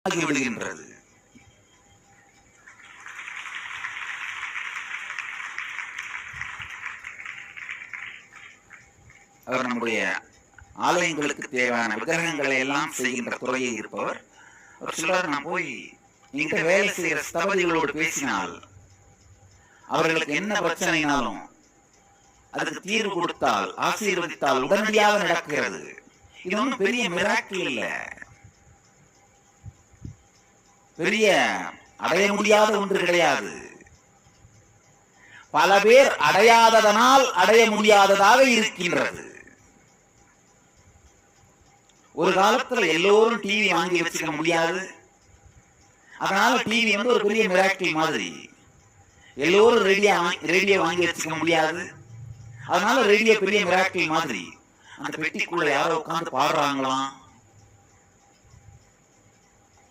விடுகின்றது. அவர் நம்முடைய ஆலயங்களுக்கு தேவையான விக்கிரகங்களை எல்லாம் செய்கின்ற துறையில் இருப்பவர். அவர் சொல்றார், நான் போய் நீங்க வேலை செய்கிற ஸ்தபதிகளோடு பேசினால் அவர்களுக்கு என்ன பிரச்சனைனாலும் அதுக்கு தீர்வு கொடுத்தால், ஆசீர்வதித்தால் உடனடியாக நடக்கிறது. இது ஒன்றும் பெரிய மிராக்கிள் இல்ல, பெரிய அடைய முடியாத ஒன்று கிடையாது. பல பேர் அடையாததனால் அடைய முடியாததாக இருக்கின்றது. ஒரு காலத்துல எல்லோரும் டிவி வாங்கி வச்சுக்க முடியாது. அதனால டிவி வந்து ஒரு பெரிய மிராக்கிள் மாதிரி. எல்லோரும் ரேடியோ வாங்கி வச்சுக்க முடியாது. அதனால ரேடியோ பெரிய மிராக்கிள் மாதிரி. அந்த பெட்டிக்குள்ள யாரோ உட்கார்ந்து பாடுறாங்களாம்,